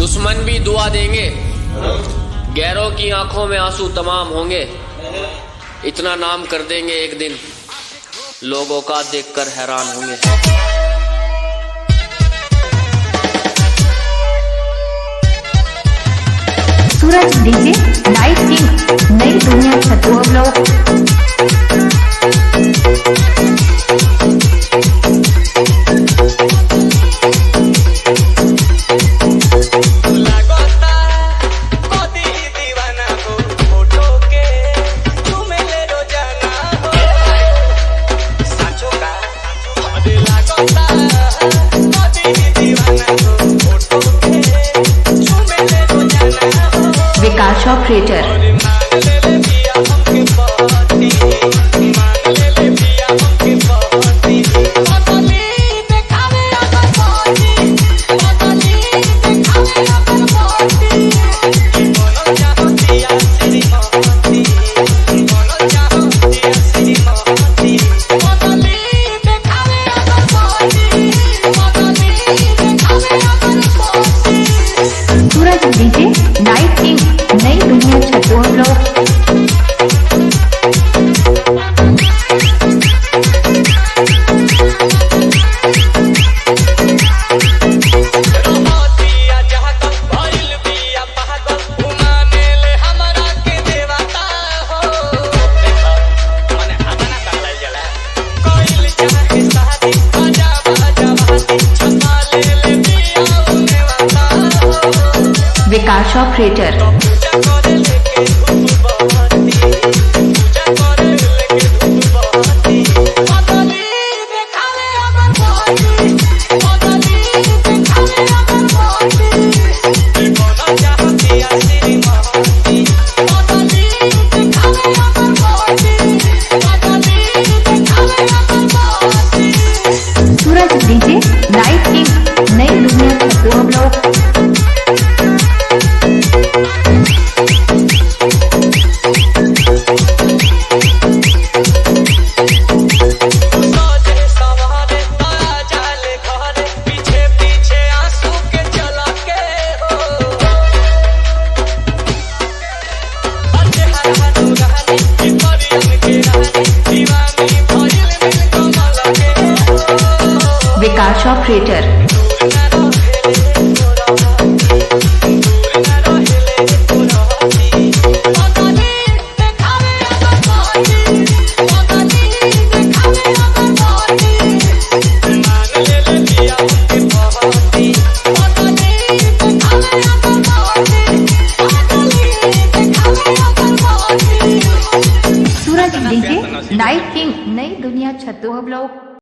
दुश्मन भी दुआ देंगे, गैरों की आंखों में आंसू तमाम होंगे। इतना नाम कर देंगे एक दिन, लोगों का देखकर हैरान होंगे। सूरज डीजे नाइट किंग, नई दुनिया छतुआ ब्लॉग। विकास ऑपरेटर सूरज डीजे नाइट किंग, नई दुनिया छतुआ ब्लॉग। विकास ऑपरेटर सूरज डीजे नाइट किंग, नई दुनिया छतुआ ब्लॉग। विकास ऑपरेटर सूरज डीजे नाइट किंग, नई दुनिया छतुआ ब्लॉग।